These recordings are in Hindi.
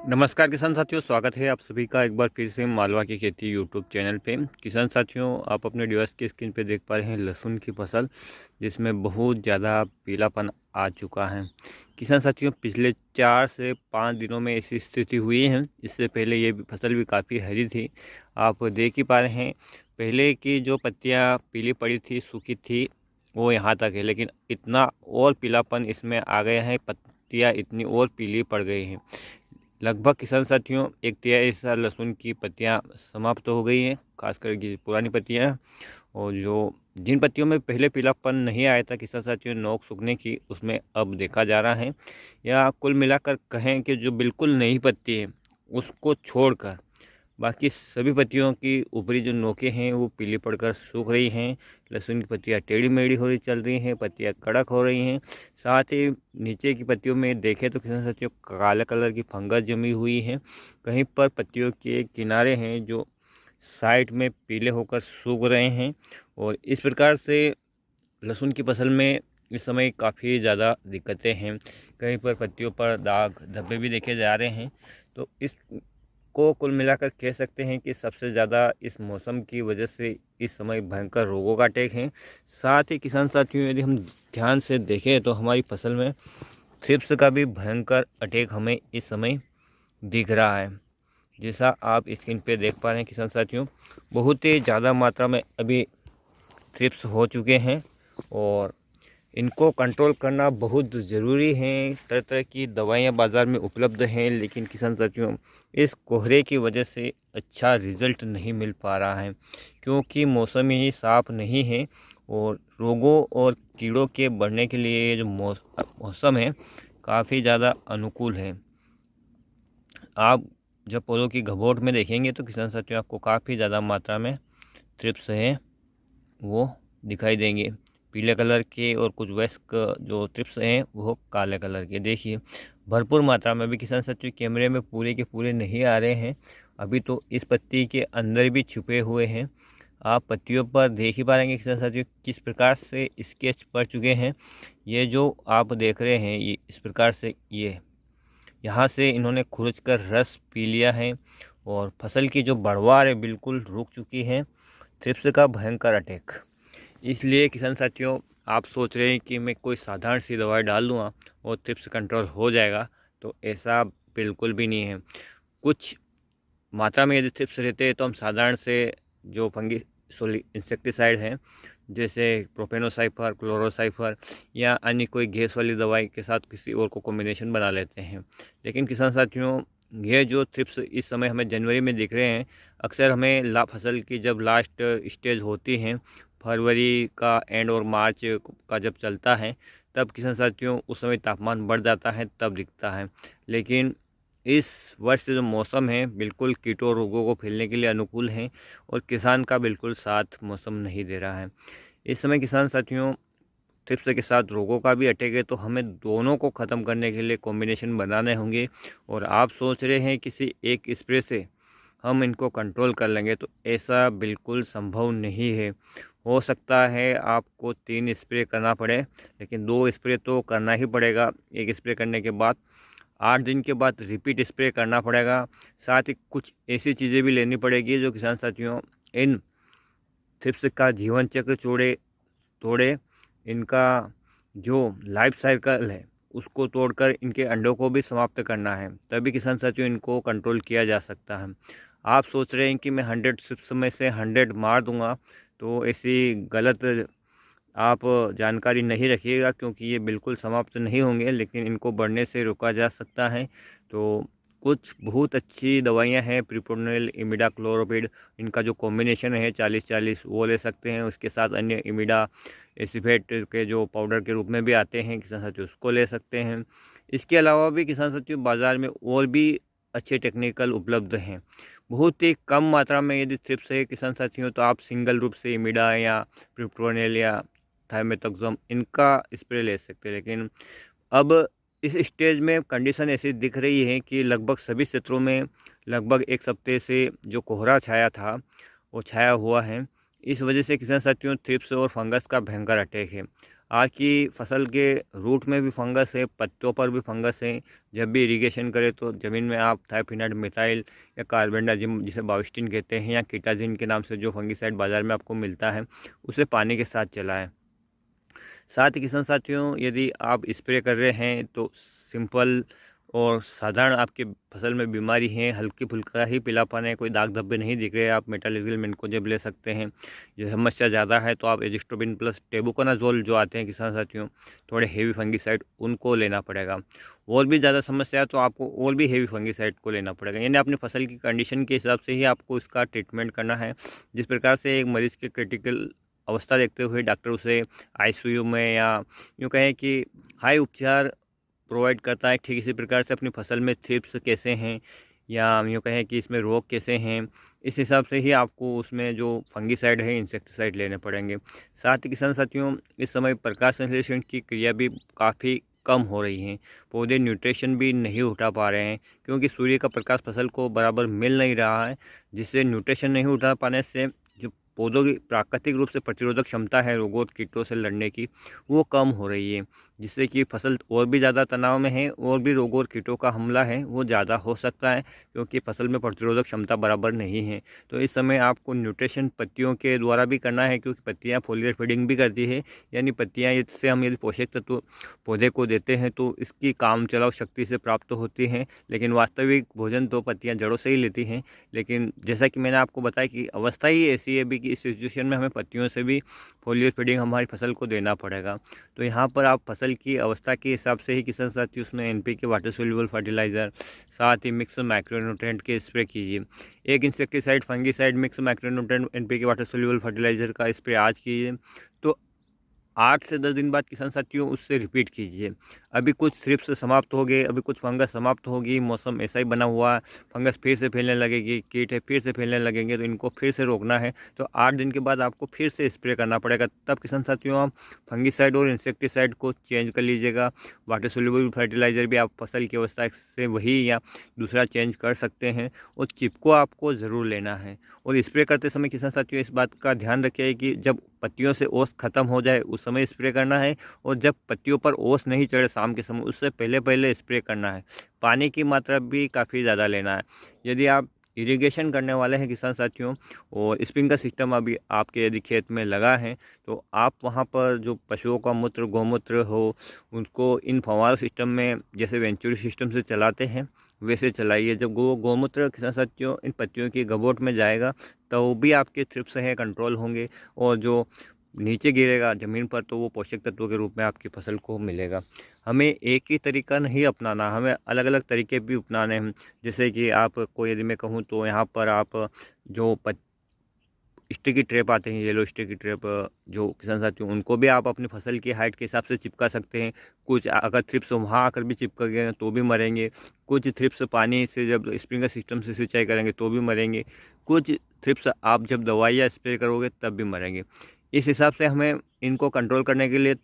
नमस्कार किसान साथियों, स्वागत है आप सभी का एक बार फिर से मालवा की खेती यूट्यूब चैनल पे। किसान साथियों, आप अपने डिवाइस की स्क्रीन पे देख पा रहे हैं लहसुन की फसल, जिसमें बहुत ज़्यादा पीलापन आ चुका है। किसान साथियों, पिछले 4 से 5 दिनों में ऐसी स्थिति हुई है। इससे पहले ये फसल भी काफ़ी हरी थी। आप देख ही पा रहे हैं, पहले की जो पत्तियाँ पीली पड़ी थी, सूखी थी, वो यहाँ तक है, लेकिन इतना और पीलापन इसमें आ गया है, पत्तियाँ इतनी और पीली पड़ गई हैं। लगभग किसान साथियों 1/3 हिस्सा लहसुन की पत्तियां समाप्त हो गई हैं, खासकर की पुरानी पत्तियां। और जो जिन पत्तियों में पहले पीलापन नहीं आया था किसान साथियों, नोक सूखने की, उसमें अब देखा जा रहा है। या कुल मिलाकर कहें कि जो बिल्कुल नई पत्ती है उसको छोड़कर बाकी सभी पत्तियों की ऊपरी जो नोकें हैं वो पीली पड़कर सूख रही हैं। लहसुन की पत्तियाँ टेढ़ी मेढ़ी हो रही चल रही हैं, पत्तियाँ कड़क हो रही हैं। साथ ही नीचे की पत्तियों में देखें तो किसान साथियों काले कलर की फंगस जमी हुई है। कहीं पर पत्तियों के किनारे हैं जो साइड में पीले होकर सूख रहे हैं। और इस प्रकार से लहसुन की फसल में इस समय काफ़ी ज़्यादा दिक्कतें हैं। कहीं पर पत्तियों पर दाग धब्बे भी देखे जा रहे हैं। तो इस को कुल मिलाकर कह सकते हैं कि सबसे ज़्यादा इस मौसम की वजह से इस समय भयंकर रोगों का अटैक है। साथ ही किसान साथियों, यदि हम ध्यान से देखें तो हमारी फसल में थ्रिप्स का भी भयंकर अटैक हमें इस समय दिख रहा है। जैसा आप स्क्रीन पे देख पा रहे हैं किसान साथियों, बहुत ही ज़्यादा मात्रा में अभी थ्रिप्स हो चुके हैं और इनको कंट्रोल करना बहुत ज़रूरी है। तरह तरह की दवाइयाँ बाज़ार में उपलब्ध हैं, लेकिन किसान साथियों इस कोहरे की वजह से अच्छा रिज़ल्ट नहीं मिल पा रहा है, क्योंकि मौसम ही साफ़ नहीं है। और रोगों और कीड़ों के बढ़ने के लिए ये जो मौसम है काफ़ी ज़्यादा अनुकूल है। आप जब पौधों की घबोट में देखेंगे तो किसान साथियों आपको काफ़ी ज़्यादा मात्रा में थ्रिप्स हैं वो दिखाई देंगे, पीले कलर के, और कुछ वयस्क जो थ्रिप्स हैं वो काले कलर के। देखिए भरपूर मात्रा में, अभी किसान साथियों कैमरे में पूरे के पूरे नहीं आ रहे हैं, अभी तो इस पत्ती के अंदर भी छुपे हुए हैं। आप पत्तियों पर देख ही पाएंगे किसान साथियों किस प्रकार से स्केच पड़ चुके हैं। ये जो आप देख रहे हैं, ये इस प्रकार से ये यहाँ से इन्होंने खुरच कर रस पी लिया है और फसल की जो बढ़वार है बिल्कुल रुक चुकी है। थ्रिप्स का भयंकर अटैक। इसलिए किसान साथियों, आप सोच रहे हैं कि मैं कोई साधारण सी दवाई डाल दूँगा और थ्रिप्स कंट्रोल हो जाएगा, तो ऐसा बिल्कुल भी नहीं है। कुछ मात्रा में यदि थ्रिप्स रहते हैं तो हम साधारण से जो फंगी इंसेक्टिसाइड हैं, जैसे प्रोपेनोसाइफर, क्लोरोसाइफर या अन्य कोई गैस वाली दवाई के साथ किसी और को कॉम्बिनेशन बना लेते हैं। लेकिन किसान साथियों, ये जो थ्रिप्स इस समय हमें जनवरी में दिख रहे हैं, अक्सर हमें फसल की जब लास्ट स्टेज होती हैं, फरवरी का एंड और मार्च का जब चलता है, तब किसान साथियों उस समय तापमान बढ़ जाता है, तब दिखता है। लेकिन इस वर्ष जो मौसम है बिल्कुल कीटों और रोगों को फैलने के लिए अनुकूल है और किसान का बिल्कुल साथ मौसम नहीं दे रहा है। इस समय किसान साथियों थ्रिप्स के साथ रोगों का भी अटैक है, तो हमें दोनों को ख़त्म करने के लिए कॉम्बिनेशन बनाने होंगे। और आप सोच रहे हैं किसी एक स्प्रे से हम इनको कंट्रोल कर लेंगे, तो ऐसा बिल्कुल संभव नहीं है। हो सकता है आपको 3 स्प्रे करना पड़े, लेकिन 2 स्प्रे तो करना ही पड़ेगा। एक स्प्रे करने के बाद 8 दिन के बाद रिपीट स्प्रे करना पड़ेगा। साथ ही कुछ ऐसी चीज़ें भी लेनी पड़ेगी जो किसान साथियों इन थ्रिप्स का जीवन चक्र तोड़े, इनका जो लाइफ साइकिल है उसको तोड़कर इनके अंडों को भी समाप्त करना है, तभी किसान साथियों इनको कंट्रोल किया जा सकता है। आप सोच रहे हैं कि मैं 100 थ्रिप्स में से 100 मार दूंगा, तो ऐसी गलत आप जानकारी नहीं रखिएगा, क्योंकि ये बिल्कुल समाप्त नहीं होंगे, लेकिन इनको बढ़ने से रोका जा सकता है। तो कुछ बहुत अच्छी दवाइयाँ हैं, प्रिपोनल, इमिडाक्लोप्रिड, इनका जो कॉम्बिनेशन है 40-40 वो ले सकते हैं। उसके साथ अन्य इमिडा एसिफेट के जो पाउडर के रूप में भी आते हैं, किसान साथियों उसको ले सकते हैं। इसके अलावा भी किसान साथियों बाज़ार में और भी अच्छे टेक्निकल उपलब्ध हैं। बहुत ही कम मात्रा में यदि थ्रिप्स है किसान साथियों, तो आप सिंगल रूप से इमिडा या प्रिप्रोनिल या थाइमेथॉक्सम इनका स्प्रे ले सकते हैं। लेकिन अब इस स्टेज में कंडीशन ऐसी दिख रही है कि लगभग सभी क्षेत्रों में लगभग 1 हफ्ते से जो कोहरा छाया था वो छाया हुआ है। इस वजह से किसान साथियों थ्रिप्स और फंगस का भयंकर अटैक है। आपकी फसल के रूट में भी फंगस है, पत्तों पर भी फंगस है। जब भी इरिगेशन करें तो ज़मीन में आप थाइफिनाइड मिथाइल या कार्बेंडाजिम जिसे बाविस्टिन कहते हैं या कीटाजिन के नाम से जो फंगिसाइड बाज़ार में आपको मिलता है उसे पानी के साथ चलाएं। साथ ही किसान साथियों, यदि आप स्प्रे कर रहे हैं तो सिंपल और साधारण आपके फसल में बीमारी है, हल्की फुल्का ही पीलापन है, कोई दाग धब्बे नहीं दिख रहे, आप मेटालिजिल मेनकोजेब ले सकते हैं। ये समस्या ज़्यादा है तो आप एजिस्ट्रोबिन प्लस टेबुकोनाजोल जो आते हैं किसान साथियों, थोड़े हेवी फंगीसाइड, उनको लेना पड़ेगा। और भी ज़्यादा समस्या है तो आपको और भी हेवी फंगीसाइड को लेना पड़ेगा। यानी अपनी फसल की कंडीशन के हिसाब से ही आपको इसका ट्रीटमेंट करना है। जिस प्रकार से एक मरीज़ के क्रिटिकल अवस्था देखते हुए डॉक्टर उसे आईसीयू में या यूँ कहें कि हाई उपचार प्रोवाइड करता है, ठीक इसी प्रकार से अपनी फसल में थ्रिप्स कैसे हैं या यूँ कहें कि इसमें रोग कैसे हैं, इस हिसाब से ही आपको उसमें जो फंगीसाइड है, इंसेक्टिसाइड लेने पड़ेंगे। साथ ही किसान साथियों, इस समय प्रकाश संश्लेषण की क्रिया भी काफ़ी कम हो रही हैं। पौधे न्यूट्रिशन भी नहीं उठा पा रहे हैं क्योंकि सूर्य का प्रकाश फसल को बराबर मिल नहीं रहा है, जिससे न्यूट्रिशन नहीं उठा पाने से जो पौधों की प्राकृतिक रूप से प्रतिरोधक क्षमता है रोगों और कीटों से लड़ने की, वो कम हो रही है, जिससे कि फसल और भी ज़्यादा तनाव में है और भी रोगों और कीटों का हमला है वो ज़्यादा हो सकता है क्योंकि फसल में प्रतिरोधक क्षमता बराबर नहीं है। तो इस समय आपको न्यूट्रिशन पत्तियों के द्वारा भी करना है क्योंकि पत्तियाँ फोलियर फीडिंग भी करती है, यानी पत्तियाँ इससे हम यदि पोषक तत्व पौधे को देते हैं तो इसकी काम चलाओ शक्ति से प्राप्त होती हैं, लेकिन वास्तविक भोजन तो पत्तियाँ जड़ों से ही लेती हैं। लेकिन जैसा कि मैंने आपको बताया कि अवस्था ही ऐसी है भी कि इस सिचुएशन में हमें पत्तियों से भी फोलियर फीडिंग हमारी फसल को देना पड़ेगा। तो यहाँ पर आप फसल की अवस्था के हिसाब से ही किसान साथी उसमें एनपीके वाटर सोल्यूबल फर्टिलाइज़र, साथ ही मिक्स माइक्रोन्यूट्रिएंट के स्प्रे कीजिए। एक insecticide fungicide mix micronutrient NPK water soluble fertiliser का स्प्रे आज कीजिए तो 8 से 10 दिन बाद किसान साथियों उससे रिपीट कीजिए। अभी कुछ थ्रिप्स समाप्त हो गए, अभी कुछ फंगस समाप्त होगी, मौसम ऐसा ही बना हुआ है, फंगस फिर से फैलने लगेगी, कीट है फिर से फैलने लगेंगे, तो इनको फिर से रोकना है तो 8 दिन के बाद आपको फिर से स्प्रे करना पड़ेगा। तब किसान साथियों आप फंगीसाइड और इंसेक्टिसाइड को चेंज कर लीजिएगा। वाटर सोल्यूबल फर्टिलाइज़र भी आप फसल की अवस्था से वही या दूसरा चेंज कर सकते हैं और चिपको आपको ज़रूर लेना है। और स्प्रे करते समय किसान साथियों इस बात का ध्यान रखिए कि जब पत्तियों से ओस खत्म हो जाए उस समय स्प्रे करना है और जब पत्तियों पर ओस नहीं चढ़े शाम के समय उससे पहले पहले स्प्रे करना है। पानी की मात्रा भी काफ़ी ज़्यादा लेना है। यदि आप इरिगेशन करने वाले हैं किसान साथियों और स्प्रिंकलर सिस्टम अभी आपके यदि खेत में लगा है तो आप वहां पर जो पशुओं का मूत्र गौमूत्र हो उनको इन फव्वारा सिस्टम में जैसे वेंचुरी सिस्टम से चलाते हैं वैसे चलाइए। जब गौमूत्र किसान साथियों इन पत्तियों की गबोट में जाएगा तो भी आपके थ्रिप्स हैं कंट्रोल होंगे और जो नीचे गिरेगा ज़मीन पर तो वो पोषक तत्वों के रूप में आपकी फसल को मिलेगा। हमें एक ही तरीका नहीं अपनाना, हमें अलग अलग तरीके भी अपनाने हैं। जैसे कि आपको यदि मैं कहूँ तो यहाँ पर आप जो स्टिकी ट्रैप आते हैं, येलो स्टिकी ट्रैप, जो किसान साथियों उनको भी आप अपनी फसल की हाइट के हिसाब से चिपका सकते हैं। कुछ अगर थ्रिप्स वहाँ आकर भी चिपक गए तो भी मरेंगे, कुछ थ्रिप्स पानी से जब स्प्रिंकलर सिस्टम से सिंचाई करेंगे तो भी मरेंगे, कुछ थ्रिप्स आप जब दवाइयाँ स्प्रे करोगे तब भी मरेंगे। इस हिसाब से हमें इनको कंट्रोल करने के लिए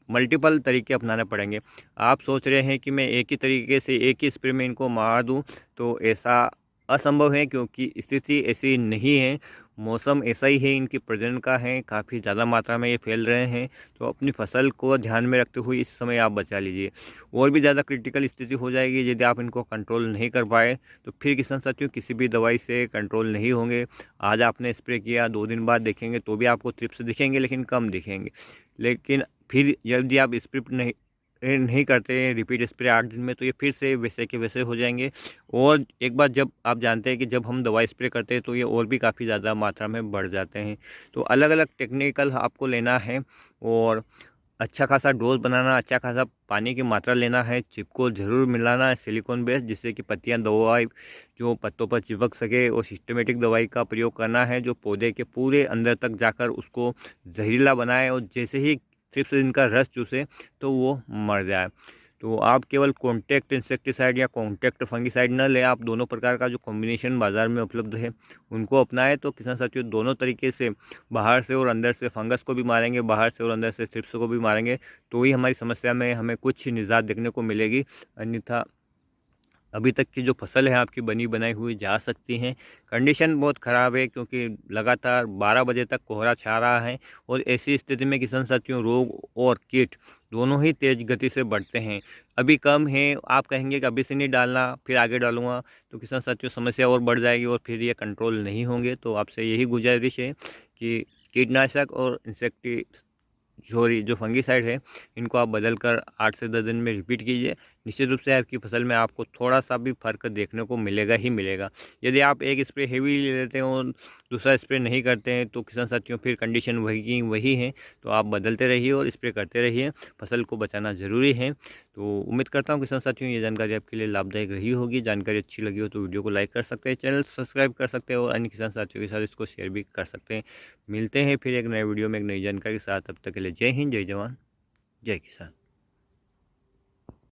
मल्टीपल तरीके अपनाने पड़ेंगे। आप सोच रहे हैं कि मैं एक ही तरीके से एक ही स्प्रे में इनको मार दूं, तो ऐसा असंभव है क्योंकि स्थिति ऐसी नहीं है। मौसम ऐसा ही है, इनकी प्रजनन का है, काफ़ी ज़्यादा मात्रा में ये फैल रहे हैं। तो अपनी फसल को ध्यान में रखते हुए इस समय आप बचा लीजिए। और भी ज़्यादा क्रिटिकल स्थिति हो जाएगी यदि आप इनको कंट्रोल नहीं कर पाए तो फिर किसान साथियों किसी भी दवाई से कंट्रोल नहीं होंगे। आज आपने स्प्रे किया, 2 दिन बाद देखेंगे तो भी आपको थ्रिप्स दिखेंगे लेकिन कम दिखेंगे। लेकिन फिर यदि आप स्प्रे नहीं करते रिपीट स्प्रे 8 दिन में तो ये फिर से वैसे के वैसे हो जाएंगे। और एक बार जब आप जानते हैं कि जब हम दवा स्प्रे करते हैं तो ये और भी काफ़ी ज़्यादा मात्रा में बढ़ जाते हैं। तो अलग अलग टेक्निकल आपको लेना है और अच्छा खासा डोज बनाना, अच्छा खासा पानी की मात्रा लेना है, चिप को ज़रूर मिलाना है सिलिकॉन बेस, जिससे कि पत्तियां दवाई जो पत्तों पर चिपक सके, और सिस्टमेटिक दवाई का प्रयोग करना है जो पौधे के पूरे अंदर तक जाकर उसको जहरीला बनाए और जैसे ही थ्रिप्स इनका रस चूसे तो वो मर जाए। तो आप केवल कॉन्टैक्ट इंसेक्टिसाइड या कॉन्टैक्ट फंगिसाइड न लें, आप दोनों प्रकार का जो कॉम्बिनेशन बाज़ार में उपलब्ध है उनको अपनाएं। तो किसान साथियों दोनों तरीके से बाहर से और अंदर से फंगस को भी मारेंगे, बाहर से और अंदर से थ्रिप्स को भी मारेंगे तो ही हमारी समस्या में हमें कुछ निजात देखने को मिलेगी। अन्यथा अभी तक की जो फसल है आपकी बनी बनाई हुई जा सकती है। कंडीशन बहुत ख़राब है क्योंकि लगातार 12 बजे तक कोहरा छा रहा है और ऐसी स्थिति में किसान साथियों रोग और कीट दोनों ही तेज़ गति से बढ़ते हैं। अभी कम है, आप कहेंगे कि अभी से नहीं डालना फिर आगे डालूंगा, तो किसान साथियों समस्या और बढ़ जाएगी और फिर ये कंट्रोल नहीं होंगे। तो आपसे यही गुजारिश है कि कीटनाशक और इंसेक्टी जो फंगीसाइड है इनको आप बदल कर 8 से 10 दिन में रिपीट कीजिए। निश्चित रूप से आपकी फसल में आपको थोड़ा सा भी फर्क देखने को मिलेगा ही मिलेगा। यदि आप एक स्प्रे हेवी ले लेते हैं और दूसरा स्प्रे नहीं करते हैं तो किसान साथियों फिर कंडीशन वही की वही है। तो आप बदलते रहिए और स्प्रे करते रहिए, फसल को बचाना ज़रूरी है। तो उम्मीद करता हूँ किसान साथियों ये जानकारी आपके लिए लाभदायक रही होगी। जानकारी अच्छी लगी हो तो वीडियो को लाइक कर सकते हैं, चैनल सब्सक्राइब कर सकते हैं और अन्य किसान साथियों के साथ इसको शेयर भी कर सकते हैं। मिलते हैं फिर एक नए वीडियो में एक नई जानकारी के साथ। तब तक के लिए जय हिंद, जय जवान, जय किसान।